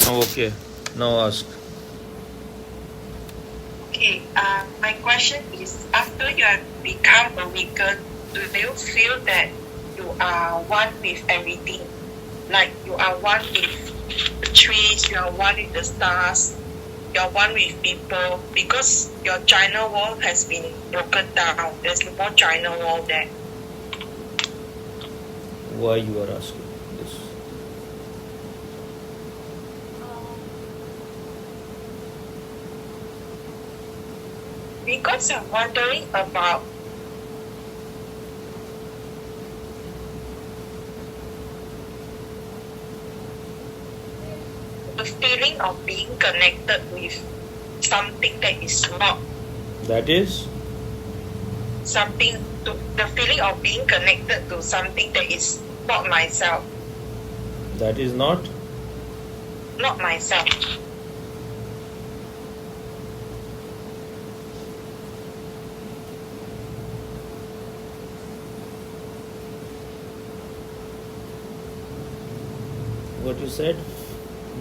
Okay, now ask. Okay, my question is, after you have become awakened, do you feel that you are one with everything? Like you are one with the trees, you are one with the stars, you are one with people, because your China wall has been broken down. There's no more China wall there. Why you are asking this? Because I'm wondering about the feeling of being connected with something that is not That is? something to the feeling of being connected to something that is not myself. That is not? Not myself. What you said?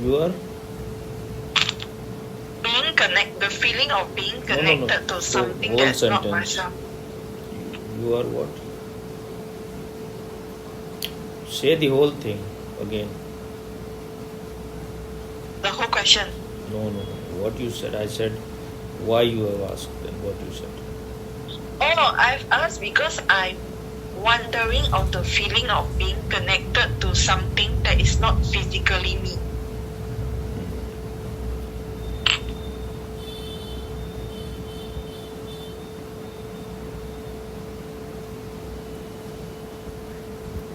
You are? The feeling of being No. connected to something Whole that's not sentence. myself. You are what? Say the whole thing again. The whole question. No. What you said? I said why you have asked and what you said. Oh, I've asked because I'm wondering of the feeling of being connected to something that is not physically me.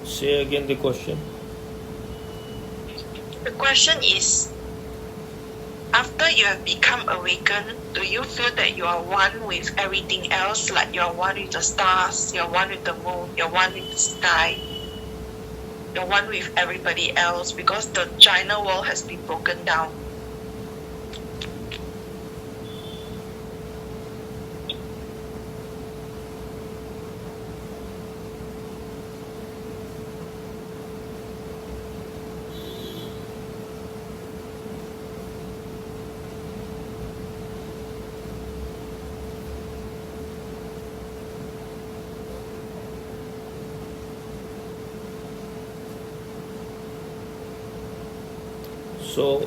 Say again the question. The question is, after you have become awakened, do you feel that you are one with everything else? Like you are one with the stars, you're one with the moon, you're one with the sky, you're one with everybody else because the China wall has been broken down. So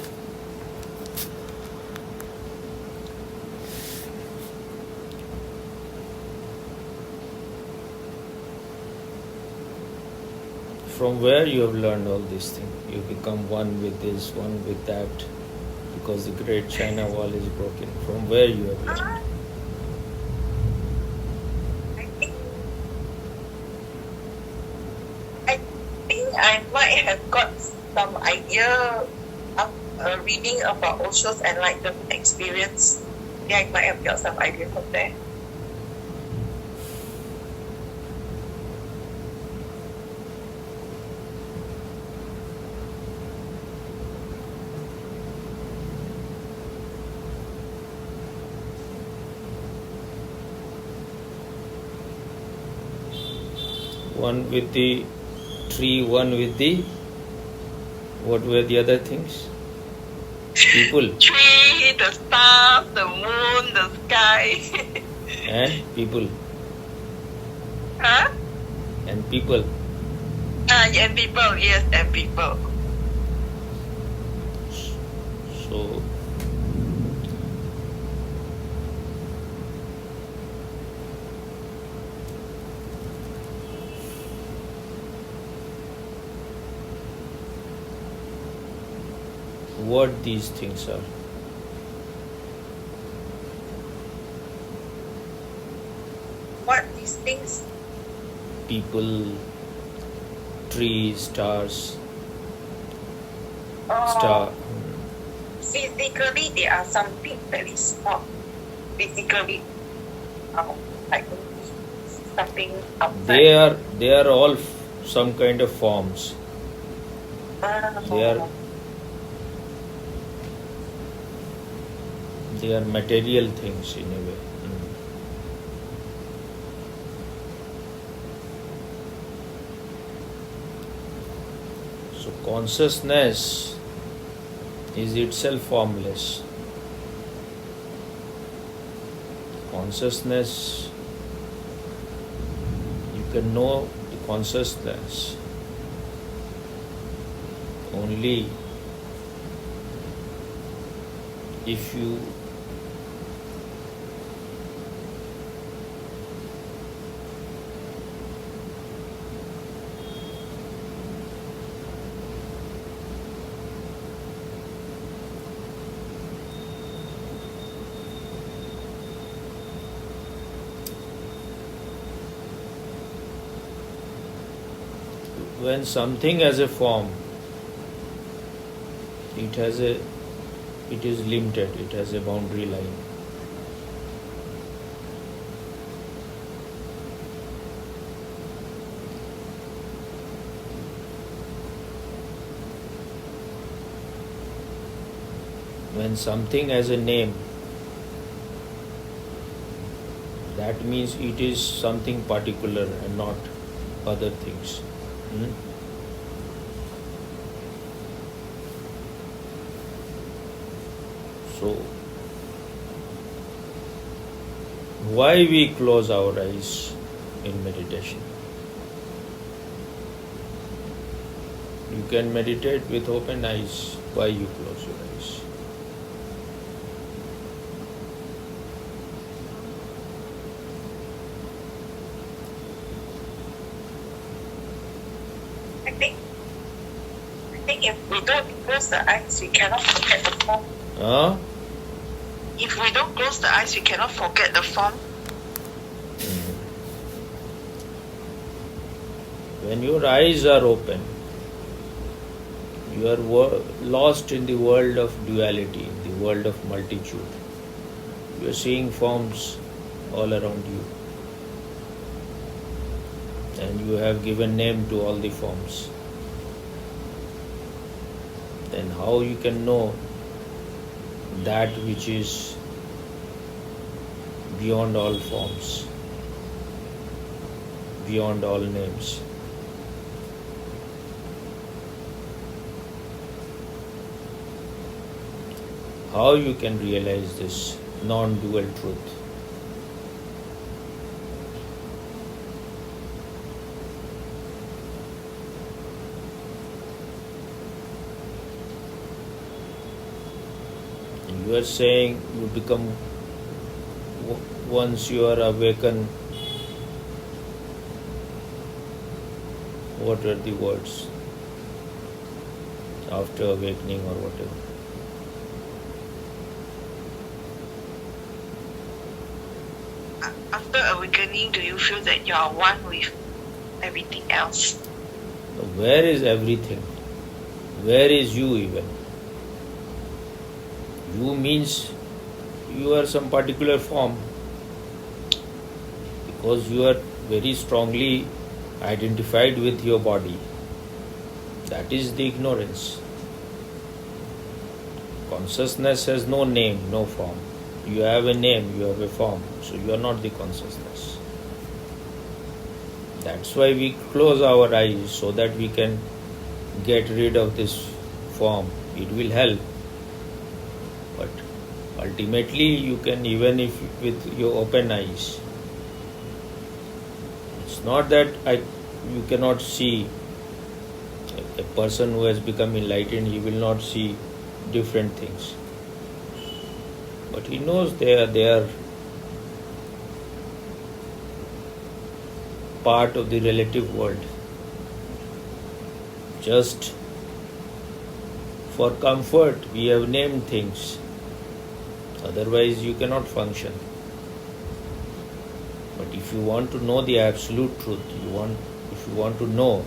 from where you have learned all these things? You become one with this, one with that, because the great China wall is broken. From where you have learned? I think I might have got some idea of reading about Osho's enlightenment experience. Yeah, I might have got some idea from there. One with the tree, one with the, what were the other things? People. Tree, the stars, the moon, the sky. And people. Huh? And people. And people, yes, and people. So what these things are? What these things? People, trees, stars, Oh, star. physically, they are something that is not physically like something outside. They are all some kind of forms. Oh. They are material things in a way. So consciousness is itself formless. Consciousness, you can know the consciousness only if you when something has a form, it is limited, it has a boundary line. When something has a name, that means it is something particular and not other things. So, why we close our eyes in meditation? You can meditate with open eyes. Why you close your eyes? I think if we don't close the eyes, we cannot forget the form. If we don't close the eyes, we cannot forget the form. When your eyes are open, you are lost in the world of duality, the world of multitude. You are seeing forms all around you. And you have given name to all the forms. Then how you can know that which is beyond all forms, beyond all names? How you can realize this non-dual truth? You are saying you become, once you are awakened, what were the words? After awakening or whatever. After awakening, do you feel that you are one with everything else? Where is everything? Where is you even? You means you are some particular form, because you are very strongly identified with your body. That is the ignorance. Consciousness has no name, no form. You have a name, you have a form, so you are not the consciousness. That's why we close our eyes, so that we can get rid of this form. It will help. But ultimately you can, even if with your open eyes, it's not that you cannot see. A person who has become enlightened, he will not see different things. But he knows they are part of the relative world. Just for comfort, we have named things. Otherwise, you cannot function. But if you want to know the absolute truth, if you want to know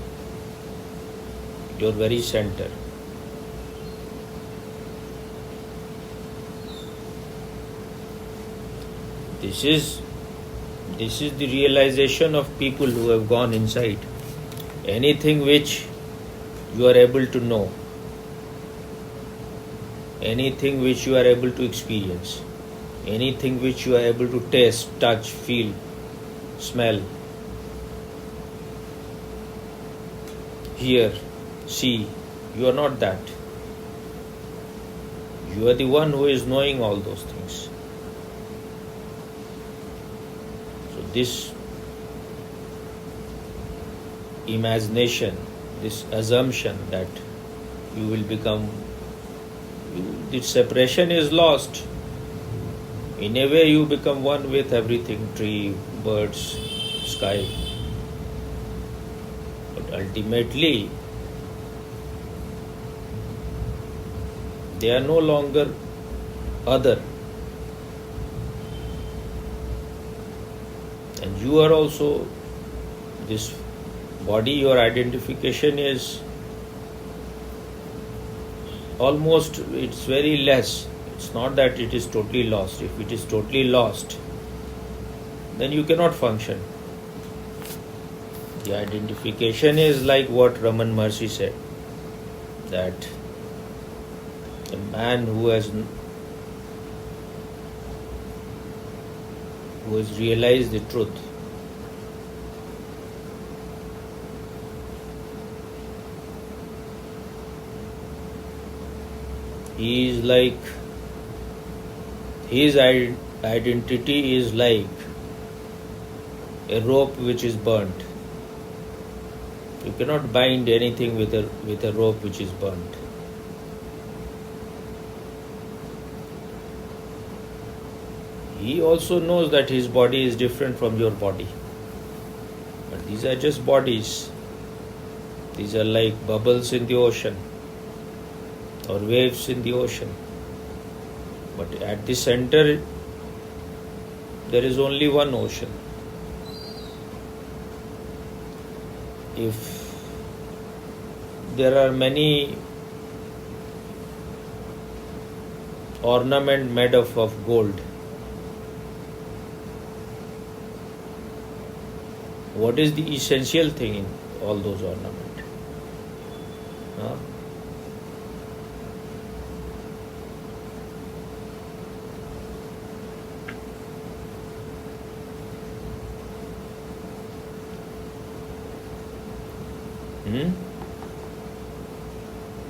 your very center, this is the realization of people who have gone inside. Anything which you are able to know, anything which you are able to experience, anything which you are able to taste, touch, feel, smell, hear, see, you are not that. You are the one who is knowing all those things. So this imagination, this assumption that you will become, the separation is lost. In a way you become one with everything, tree, birds, sky. But ultimately they are no longer other. And you are also this body. Your identification is almost, it's very less. It's not that it is totally lost. If it is totally lost, then you cannot function. The identification is like what Raman Maharshi said, that a man who has realized the truth, he is like, his identity is like a rope which is burnt. You cannot bind anything with a rope which is burnt. He also knows that his body is different from your body. But these are just bodies. These are like bubbles in the ocean or waves in the ocean. But at the center, there is only one ocean. If there are many ornaments made of gold, what is the essential thing in all those ornaments? Huh?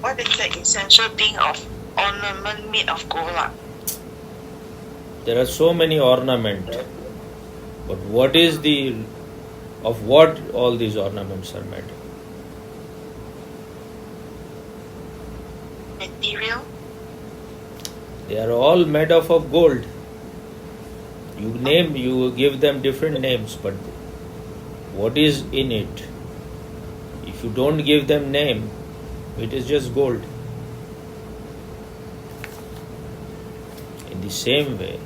What is the essential thing of ornament made of gold? There are so many ornaments, but what is of what all these ornaments are made? Material? They are all made of gold. You give them different names, but what is in it? If you don't give them name, it is just gold. In the same way,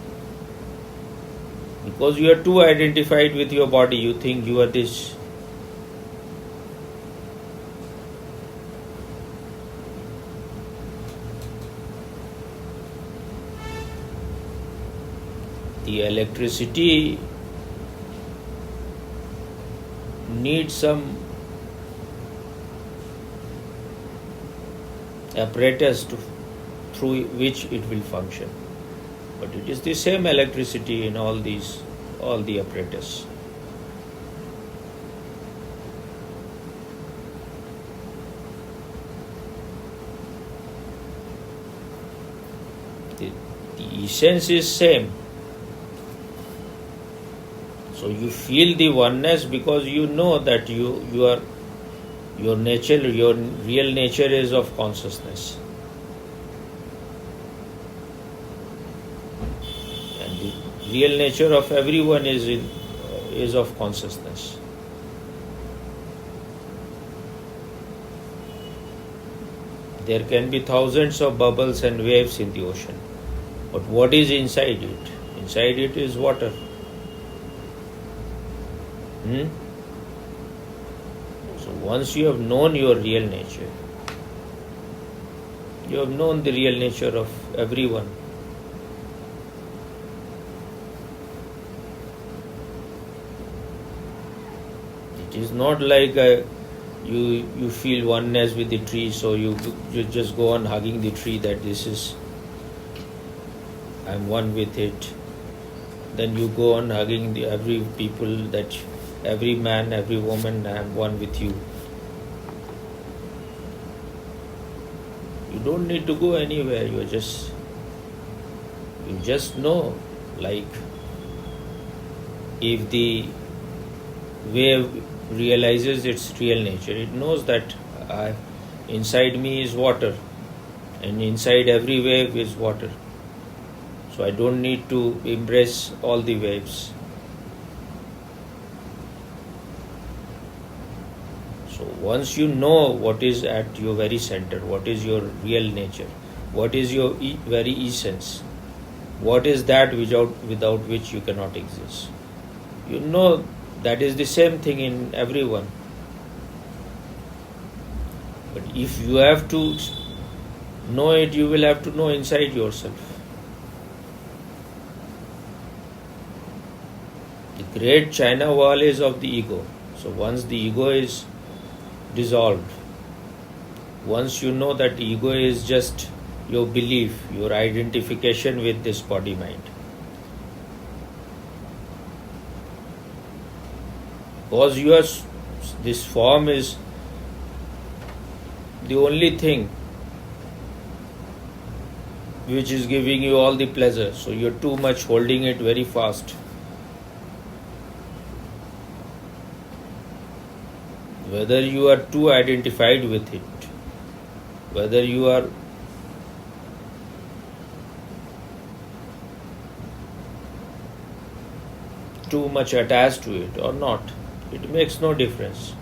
because you are too identified with your body, you think you are this. The electricity needs some apparatus through which it will function. But it is the same electricity in all the apparatus. The essence is same. So you feel the oneness because you know that your nature, your real nature is of consciousness. And the real nature of everyone is of consciousness. There can be thousands of bubbles and waves in the ocean. But what is inside it? Inside it is water. So once you have known your real nature, you have known the real nature of everyone. It is not like you feel oneness with the tree, so you just go on hugging the tree that I'm one with it. Then you go on hugging every people, that every man, every woman, I'm one with you. You don't need to go anywhere. You're just You just know, like if the wave realizes its real nature, it knows that inside me is water, and inside every wave is water. So I don't need to embrace all the waves. So once you know what is at your very center, what is your real nature, what is your very essence, what is that without which you cannot exist, you know that is the same thing in everyone. But if you have to know it, you will have to know inside yourself. The great China wall is of the ego. So once the ego is dissolved, once you know that ego is just your belief, your identification with this body mind, because this form is the only thing which is giving you all the pleasure, so you're too much holding it very fast. Whether you are too identified with it, whether you are too much attached to it or not, it makes no difference.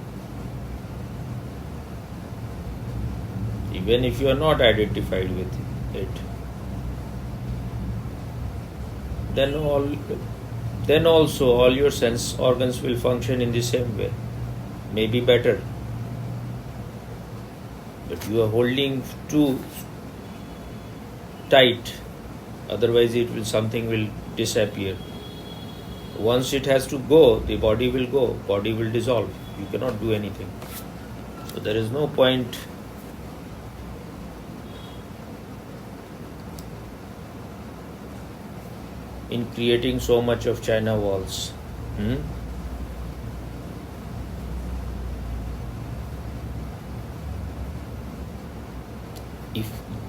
Even if you are not identified with it, then also all your sense organs will function in the same way, maybe better. But you are holding too tight, otherwise something will disappear. Once it has to go, the body will go, body will dissolve. You cannot do anything. So there is no point in creating so much of China walls.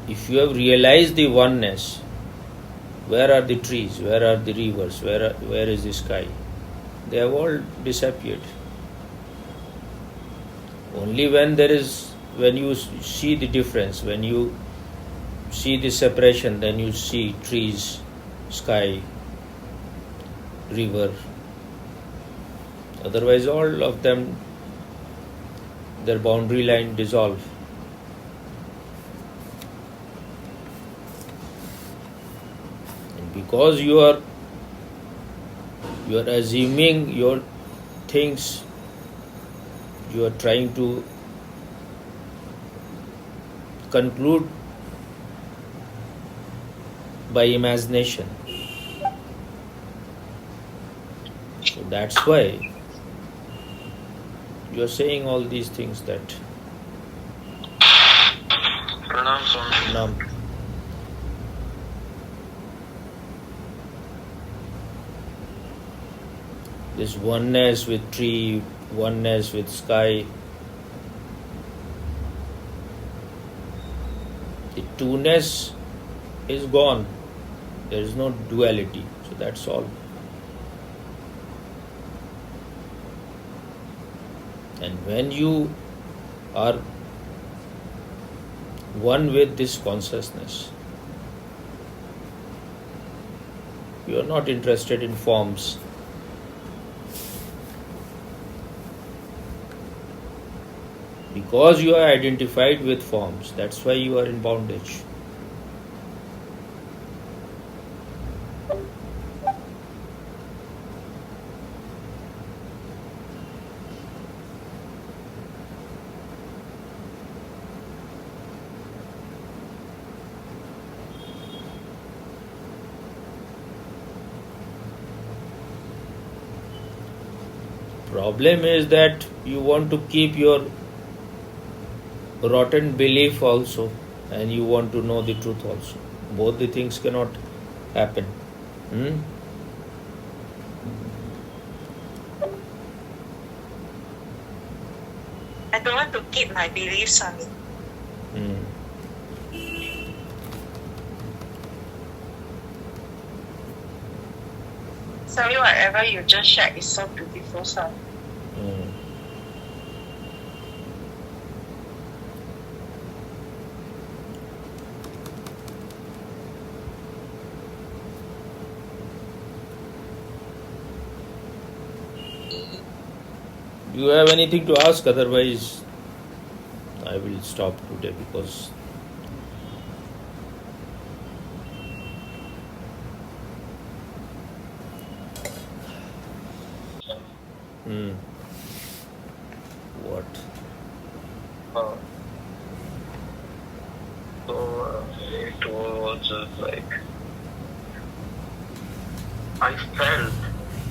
If you have realized the oneness, where are the trees? Where are the rivers? Where is the sky? They have all disappeared. Only when you see the difference, when you see the separation, then you see trees, sky, river. Otherwise, all of them, their boundary line dissolve. Because you are assuming your things, you are trying to conclude by imagination. So that's why you are saying all these things that Pranam Swami. This oneness with tree, oneness with sky, the two-ness is gone. There is no duality. So that's all. And when you are one with this consciousness, you are not interested in forms. Because you are identified with forms, that's why you are in bondage. Problem is that you want to keep your rotten belief also, and you want to know the truth also. Both the things cannot happen. I don't want to keep my beliefs, Swami. tell you, whatever you just shared is so beautiful, son. Mm. Do you have anything to ask? Otherwise, I will stop today because. Hmm. What? Uh, so it was like I felt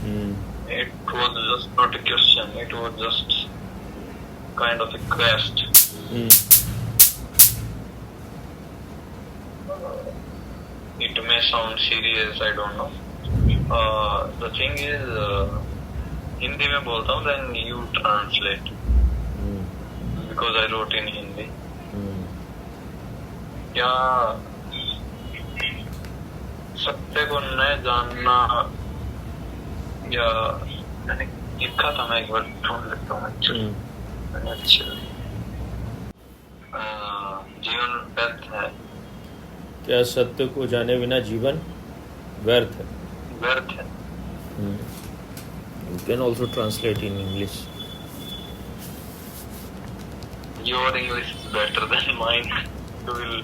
Hmm. it was just not a question. It was just kind of a quest. Hmm. It may sound serious, I don't know. The thing is, Hindi में बोलता हूँ, then you translate Hmm. because I wrote in Hindi. Hmm. क्या सत्य को न जानना या मैंने लिखा था, मैं एक बार ढूंढ लेता हूँ एक्चुअली. जीवन व्यर्थ है. क्या सत्य को जाने बिना जीवन व्यर्थ है? व्यर्थ है. You can also translate in English. Your English is better than mine. You will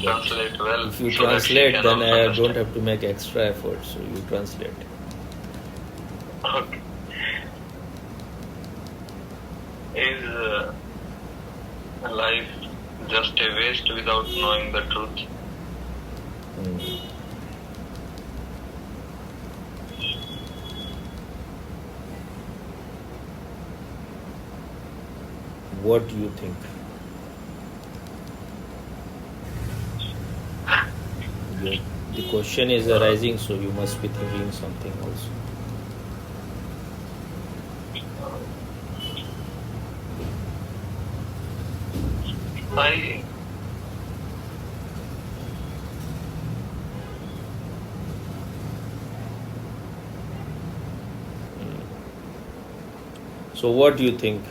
translate well. If you so that translate, can then also I don't understand. have to make extra effort. So you translate. Okay. Is life just a waste without knowing the truth? What do you think? The question is arising, so you must be thinking something also. I So what do you think?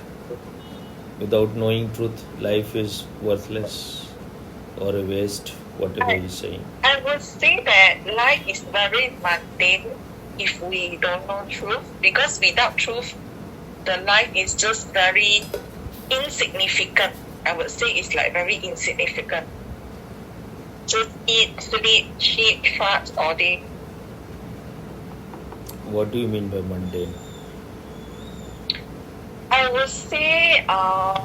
Without knowing truth, life is worthless or a waste, whatever you're saying. I would say that life is very mundane if we don't know truth, because without truth, the life is just very insignificant. I would say it's like very insignificant. Just eat, sleep, shit, fart all day. What do you mean by mundane? I would say, I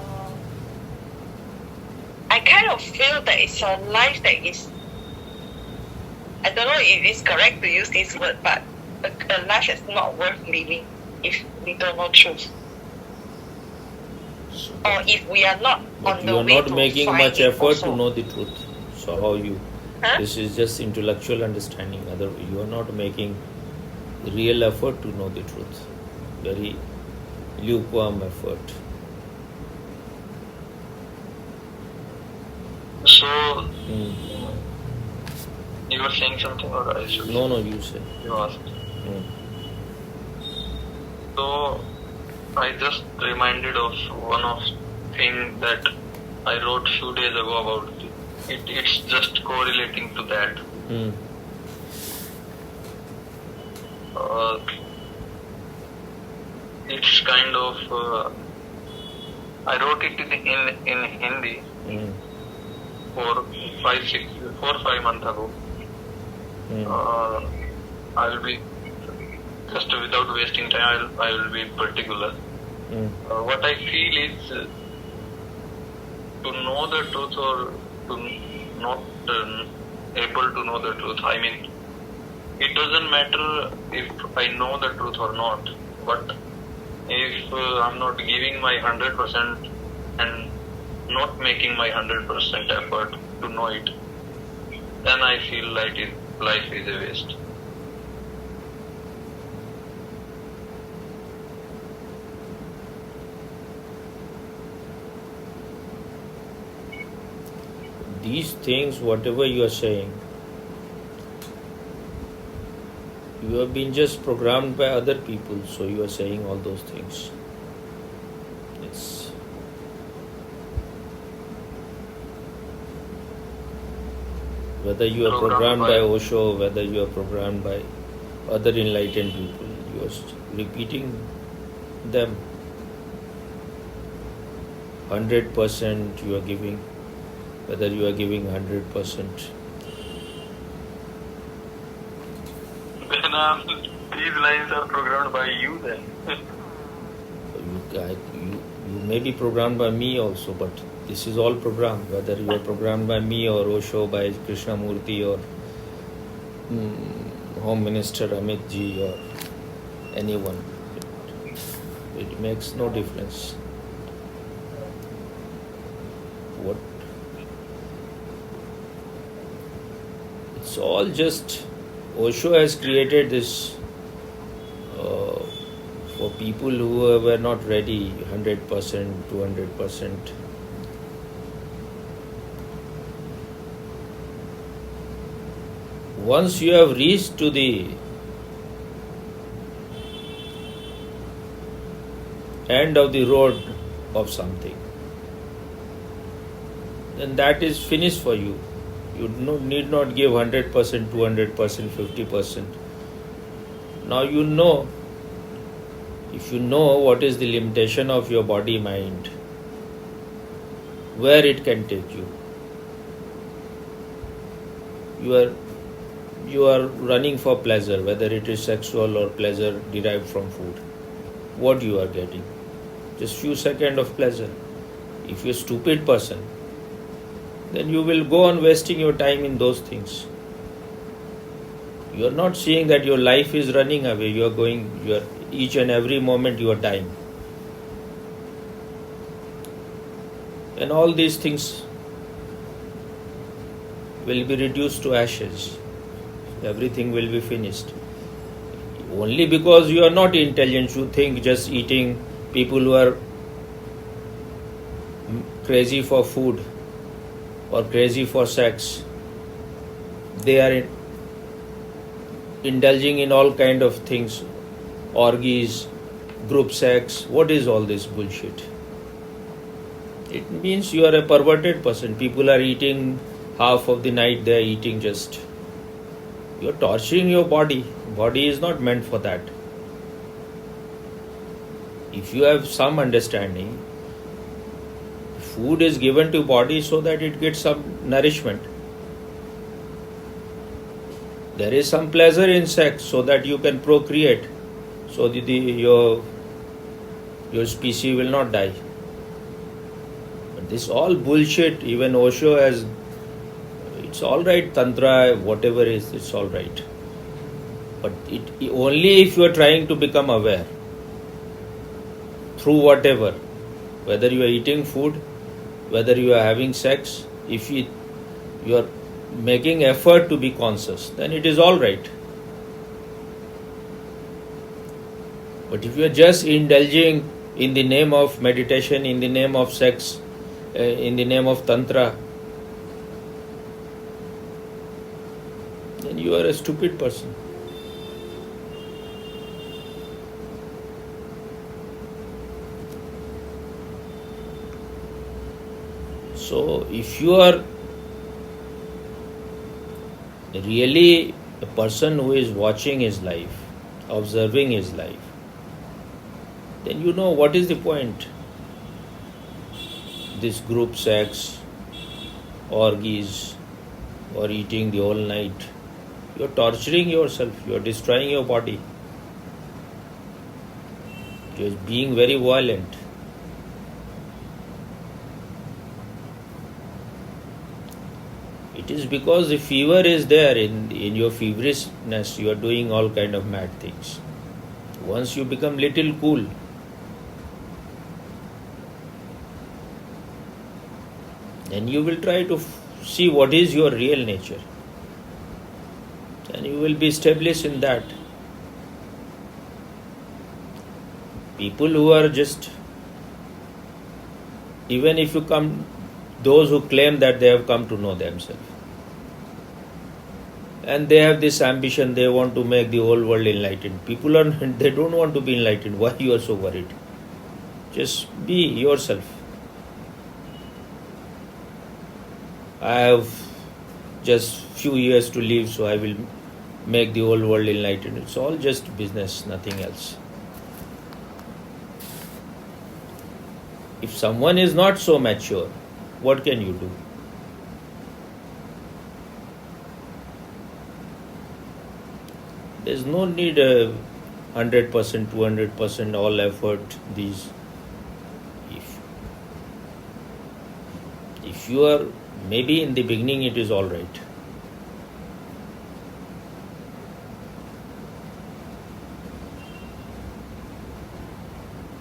kind of feel that it's a life that is, I don't know if it's correct to use this word, but a life that's not worth living if we don't know truth. Or if we are not But on you the are way not to making find much it effort also. to know the truth. So how you? Huh? This is just intellectual understanding. Other, you are not making real effort to know the truth. Very lukewarm effort. so you were saying something, or I should? No, you say. You asked. So I just reminded of one of thing that I wrote few days ago about it. It's just correlating to that. It's kind of I wrote it in Hindi 4-5 months ago. I will be just without wasting time. I will be particular. What I feel is to know the truth or to not able to know the truth. I mean, it doesn't matter if I know the truth or not, but if I'm not giving my 100% and not making my 100% effort to know it, then I feel like life is a waste. These things, whatever you are saying, You have been just programmed by other people, so you are saying all those things. It's whether you are programmed by Osho, whether you are programmed by other enlightened people, you are repeating them. 100% you are giving, whether you are giving 100%. Then these lines are programmed by you then. You may be programmed by me also, but this is all programmed, whether you are programmed by me or Osho, by Krishnamurti or Home Minister Amit ji or anyone. It makes no difference. What? It's all just Osho has created this for people who were not ready 100%, 200%. Once you have reached to the end of the road of something, then that is finished for you. You need not give 100%, 200%, 50%. Now you know, if you know what is the limitation of your body mind, where it can take you. You are running for pleasure, whether it is sexual or pleasure derived from food. What you are getting? Just few seconds of pleasure. If you're a stupid person, then you will go on wasting your time in those things. You are not seeing that your life is running away. Each and every moment you are dying. And all these things will be reduced to ashes. Everything will be finished. Only because you are not intelligent, you think just eating. People who are crazy for food or crazy for sex, they are indulging in all kind of things, orgies, group sex. What is all this bullshit? It means you are a perverted person. People are eating half of the night, they are eating just. You are torturing your body. Body is not meant for that. If you have some understanding, food is given to body so that it gets some nourishment. There is some pleasure in sex so that you can procreate, so that your species will not die. But this all bullshit. Even Osho has. It's all right, tantra, whatever is, it's all right. But it only if you are trying to become aware through whatever, whether you are eating food, whether you are having sex, if you are making effort to be conscious, then it is all right. But if you are just indulging in the name of meditation, in the name of sex, in the name of tantra, then you are a stupid person. So if you are really a person who is watching his life, observing his life, then you know what is the point. This group sex, orgies, or eating the whole night. You are torturing yourself, you are destroying your body. You are being very violent. It is because the fever is there in your feverishness, you are doing all kind of mad things. Once you become little cool, then you will try to see what is your real nature. And you will be established in that. People who are just, even if you come, those who claim that they have come to know themselves, and they have this ambition, they want to make the whole world enlightened. People are, they don't want to be enlightened. Why you are so worried? Just be yourself. I have just few years to live, so I will make the whole world enlightened. It's all just business, nothing else. If someone is not so mature, what can you do? There's no need 100%, 200% all effort. If you are, maybe in the beginning it is all right.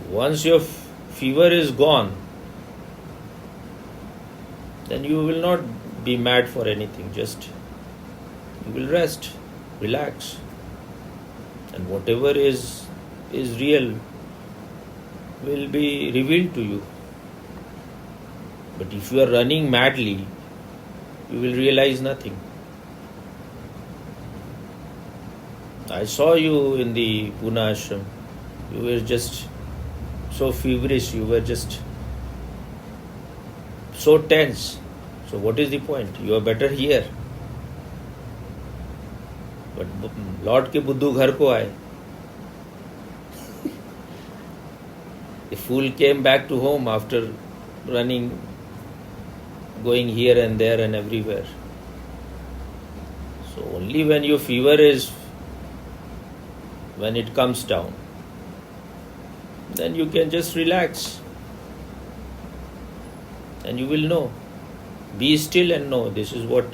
Once your fever is gone, then you will not be mad for anything. Just you will rest, relax, and whatever is real will be revealed to you. But if you are running madly, you will realize nothing. I saw you in the Pune ashram. You were just so feverish, you were just so tense. So what is the point? You are better here. But लौट के बुद्धू घर को आए. The fool came back to home after running, going here and there and everywhere. So only when your fever is, when it comes down, then you can just relax. And you will know. Be still and know. This is what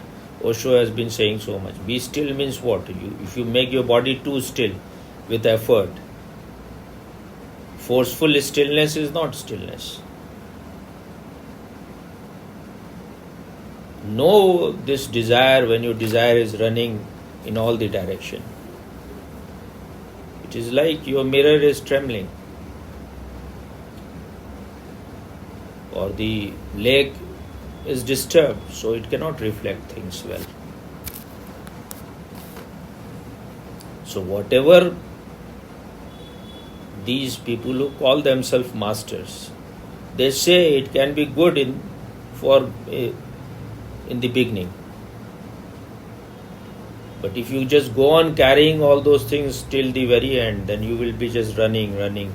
Osho has been saying so much. Be still means what? If you make your body too still with effort, forceful stillness is not stillness. Know this desire when your desire is running in all the direction. It is like your mirror is trembling, or the lake is disturbed, so it cannot reflect things well. So whatever these people who call themselves masters, they say it can be good in the beginning. But if you just go on carrying all those things till the very end, then you will be just running.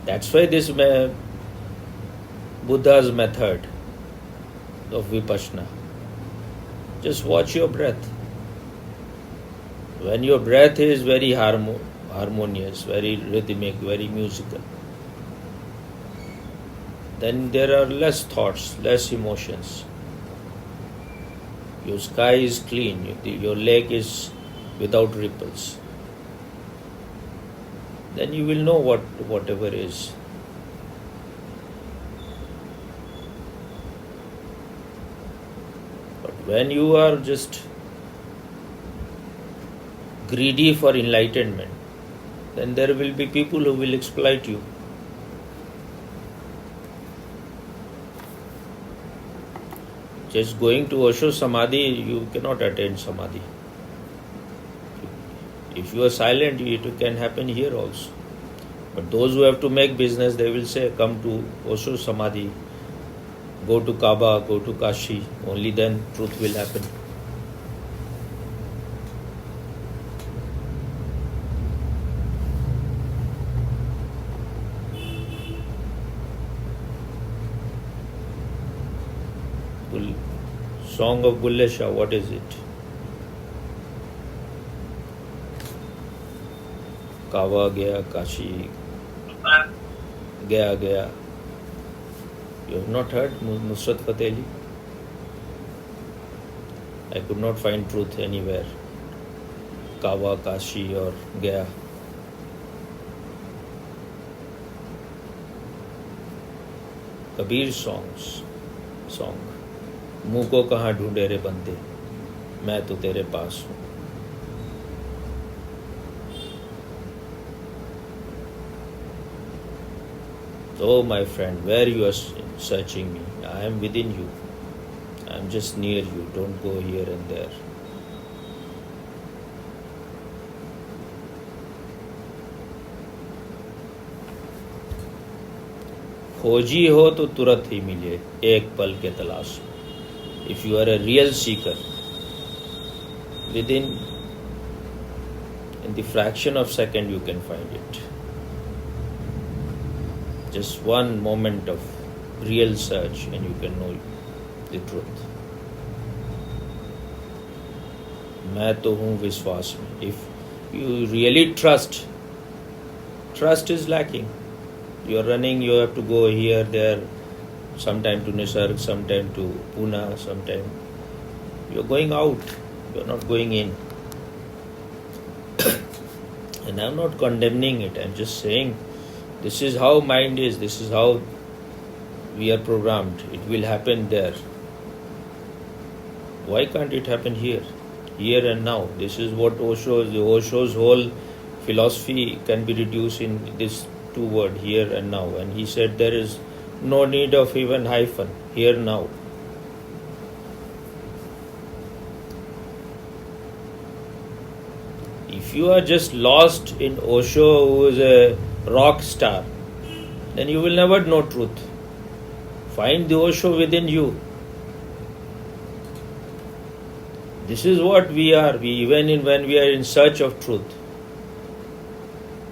That's why this Buddha's method of Vipassana. Just watch your breath. When your breath is very harmonious, very rhythmic, very musical, then there are less thoughts, less emotions. Your sky is clean, your lake is without ripples. Then you will know whatever is. But when you are just greedy for enlightenment, then there will be people who will exploit you. Just going to Osho Samadhi, you cannot attain Samadhi. If you are silent, it can happen here also. But those who have to make business, they will say, come to Osho Samadhi, go to Kaaba, go to Kashi, only then truth will happen. Song of Bulle Shah, what is it? Kaaba gaya, Kashi gaya. You have not heard Nusrat Fateh Ali? I could not find truth anywhere. Kaaba, Kashi or gaya. Kabir song. मुँह को कहाँ ढूंढे रे बंदे, मैं तो तेरे पास हूँ. So my friend, where you are searching me, I am within you. I I'm just near you. Don't go here and there. खोजी हो तो तुरंत ही मिले एक पल के तलाश में. If you are a real seeker, within in the fraction of second you can find it. Just one moment of real search and you can know the truth. मैं तो हूँ विश्वास में. If you really trust is lacking. You are running, you have to go here, there, sometime to Nisarg, sometime to Pune, sometime you are going out, you are not going in. And I am not condemning it, I am just saying this is how mind is, this is how we are programmed. It will happen there. Why can't it happen here? Here and now. This is what Osho's whole philosophy can be reduced in this two words, here and now. And he said there is no need of even hyphen, here now. If you are just lost in Osho, who is a rock star, then you will never know truth. Find the Osho within you. This is what we are. When we are in search of truth,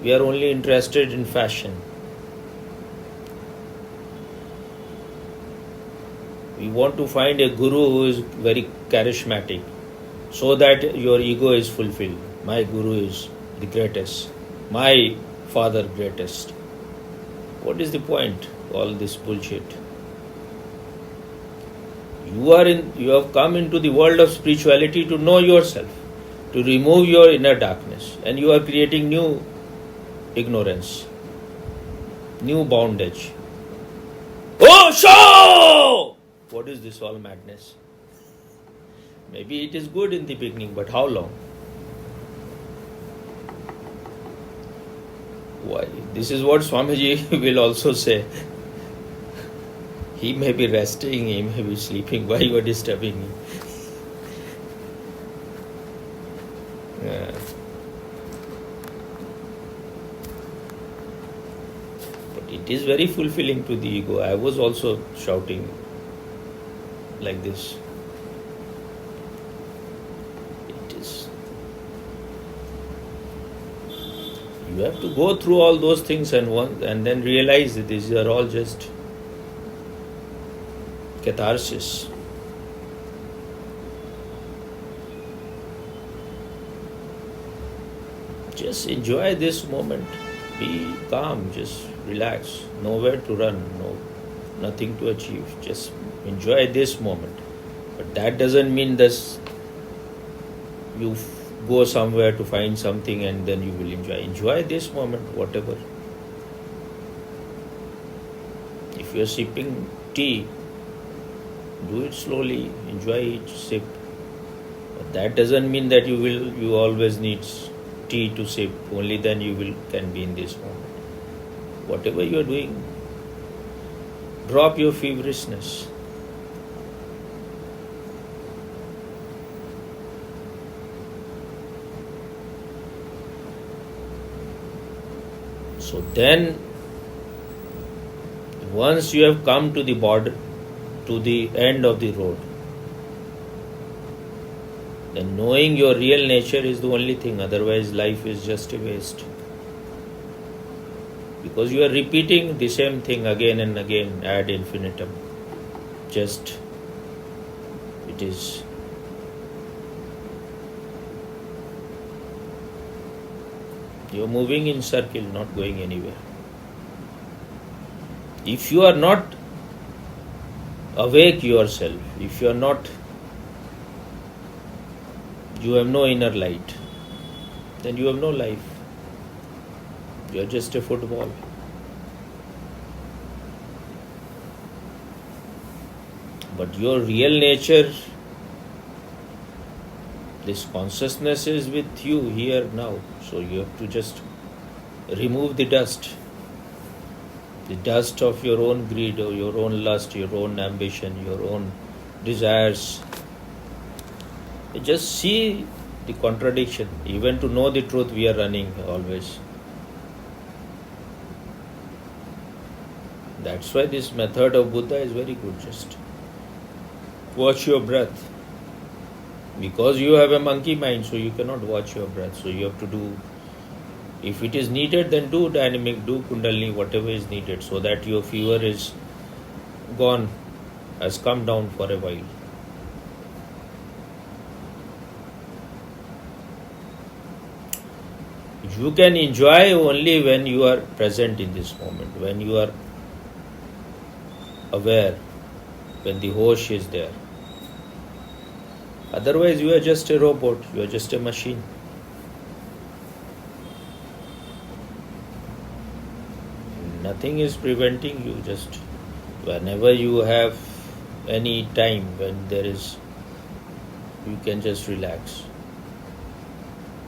we are only interested in fashion. We want to find a guru who is very charismatic, so that your ego is fulfilled. My guru is the greatest. My father greatest. What is the point? All this bullshit. You have come into the world of spirituality to know yourself, to remove your inner darkness, and you are creating new ignorance, new bondage. Oh, show! What is this all madness? Maybe it is good in the beginning, but how long? Why? This is what Swamiji will also say. He may be resting, he may be sleeping. Why you are disturbing me? Yeah. But it is very fulfilling to the ego. I was also shouting like this. It is. You have to go through all those things and then realize that these are all just catharsis. Just enjoy this moment. Be calm, just relax. Nowhere to run, nothing to achieve. Just enjoy this moment. But that doesn't mean this you go somewhere to find something and then you will enjoy. Enjoy this moment, whatever. If you are sipping tea, do it slowly, enjoy it, sip. But that doesn't mean that you always need tea to sip. Only then can be in this moment. Whatever you are doing, drop your feverishness. So then, once you have come to the border, to the end of the road, then knowing your real nature is the only thing. Otherwise, life is just a waste. Because you are repeating the same thing again and again ad infinitum. Just, it is. You are moving in circle, not going anywhere. If you are not awake yourself, if you are not, you have no inner light, then you have no life. You are just a football. But your real nature, this consciousness is with you here now. So you have to just remove the dust of your own greed or your own lust, your own ambition, your own desires. Just see the contradiction. Even to know the truth, we are running always. That's why this method of Buddha is very good. Just watch your breath. Because you have a monkey mind, so you cannot watch your breath. So you have to do, if it is needed, then do dynamic, do Kundalini, whatever is needed, so that your fever is gone, has come down for a while. You can enjoy only when you are present in this moment, when you are aware, when the hosh is there. Otherwise, you are just a robot, you are just a machine. Nothing is preventing you. Just whenever you have any time, when there is, you can just relax.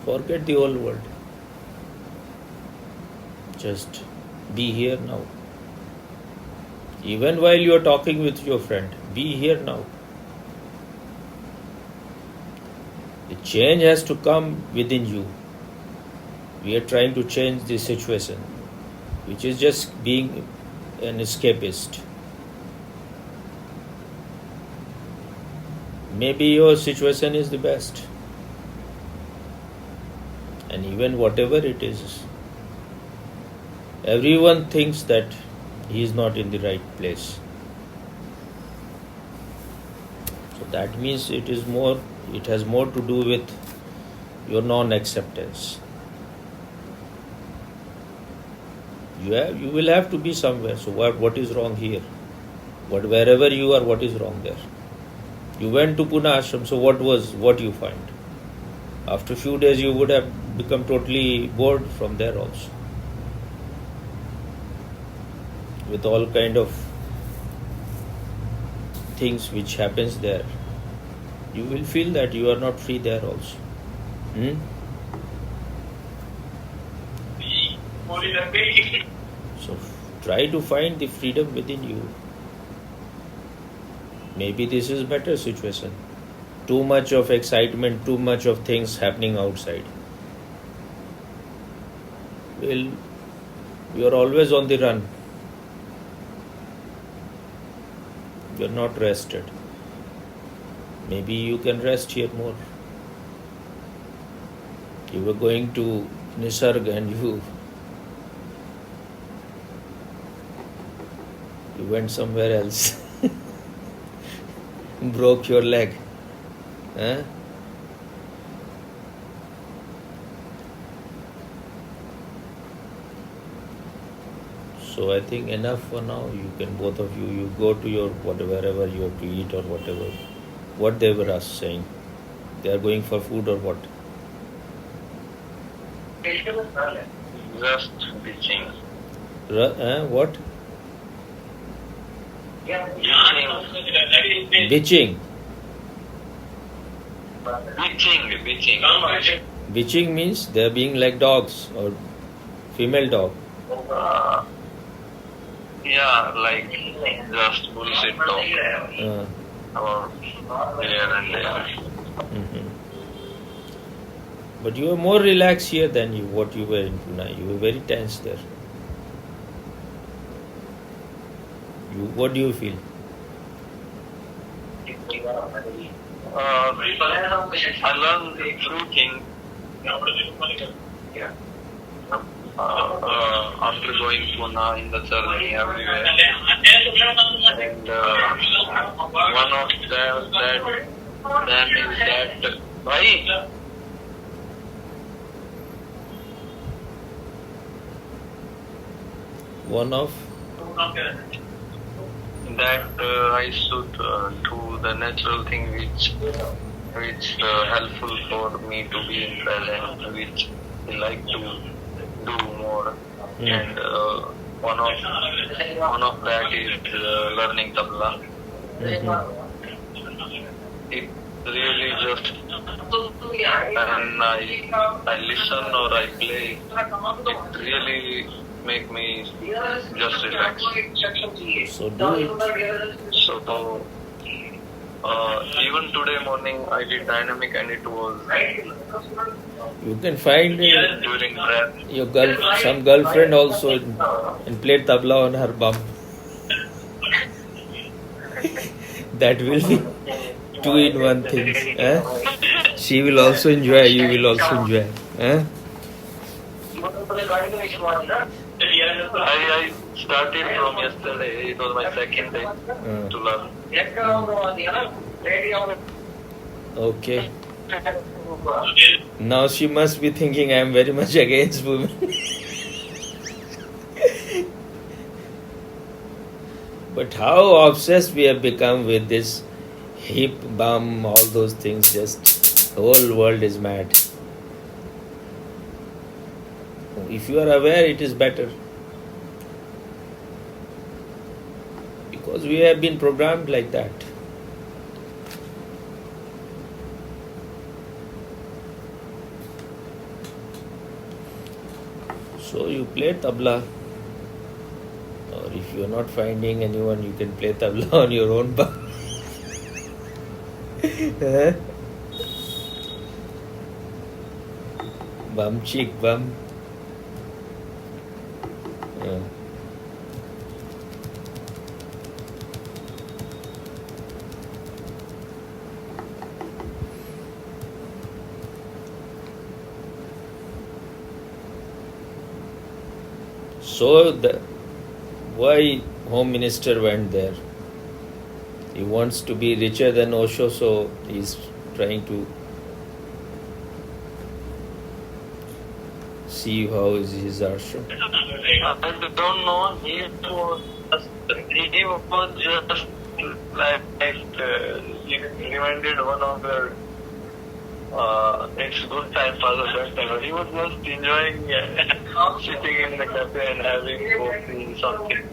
Forget the whole world. Just be here now. Even while you are talking with your friend, be here now. The change has to come within you. We are trying to change the situation, which is just being an escapist. Maybe your situation is the best. And even whatever it is, everyone thinks that he is not in the right place. So that means it has more to do with your non-acceptance. You will have to be somewhere. So what is wrong here? Wherever you are, what is wrong there? You went to Pune ashram, so what you find? After a few days you would have become totally bored from there also. With all kind of things which happens there, you will feel that you are not free there also. So try to find the freedom within you. Maybe this is better situation. Too much of excitement, too much of things happening outside. Well, you are always on the run. You are not rested. Maybe you can rest here more. You were going to Nisarg and you went somewhere else. Broke your leg. Huh? So I think enough for now. You can, both of you go to your wherever you have to eat or whatever. What they were saying. They are going for food or what? Just bitching. What? Bitching. Bitching. Bitching means they are being like dogs or female dog. Yeah, like just bullshit talk. About here and there. Mm-hmm. But you were more relaxed here than what you were in Pune. You were very tense there. What do you feel? I learned a few things after going Pune in the journey everywhere. And one of them is that One of that I should do the natural thing which helpful for me to be in present, which I like to do more. And one of that is learning tabla. It really just when I listen or I play, it really make me just relax. So do it. So Even today morning I did dynamic and it was You can find during prayer. your some girlfriend also and play tabla on her bum. That will be two in one thing. She will also enjoy, you will also enjoy. I started from yesterday. It was my second day to learn. Okay. Now she must be thinking I am very much against women. But how obsessed we have become with this hip, bum, all those things, just the whole world is mad. If you are aware, it is better. Because we have been programmed like that. So you play tabla, or if you are not finding anyone, you can play tabla on your own bum. Bum cheek, bum. So why Home Minister went there? He wants to be richer than Osho, so he's trying to see how is his ashram. I don't know. He was just like he reminded one of the it's good time for the best time. He was just enjoying sitting in the cafe and having coffee, something.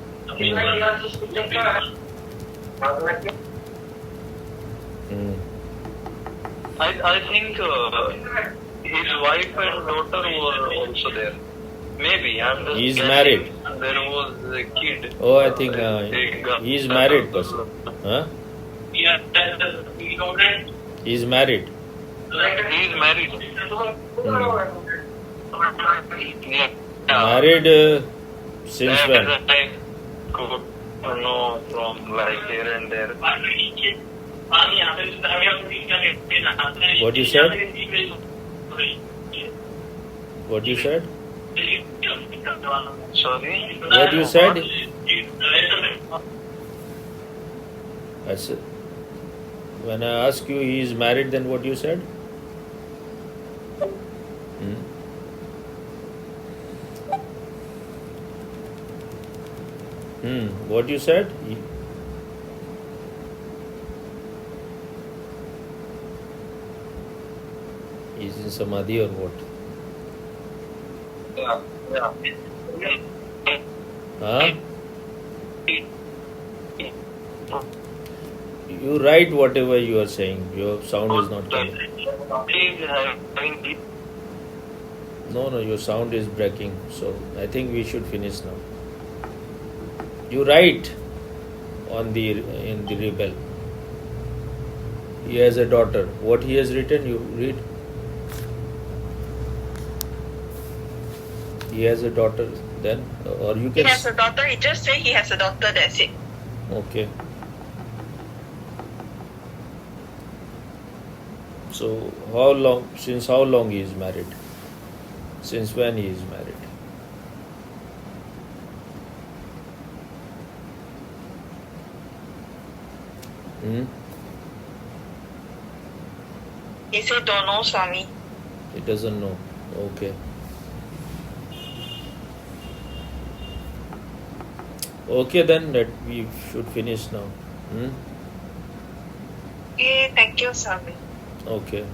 I think his wife and daughter were also there. Maybe I'm just. He's guessing. married. There was a kid. Oh, I think he's married person. Huh? Yeah. He's married. He's married. Yeah. Married since when? I could know from like here and there. What you said? What you said? Sorry? What you said? I said, when I ask you he is married, then what you said? What you said? He's in Samadhi or what? Yeah. Huh? You write whatever you are saying. Your sound is not coming. No, your sound is breaking. So I think we should finish now. You write in the rebel. He has a daughter. What he has written, you read. He has a daughter. Then, or you can. He has a daughter. He just said he has a daughter. That's it. Okay. So how long? Since how long he is married? Since when he is married? He said, don't know, Swami. He doesn't know. Okay. Okay, then that we should finish now. Okay, thank you, Swami. Okay.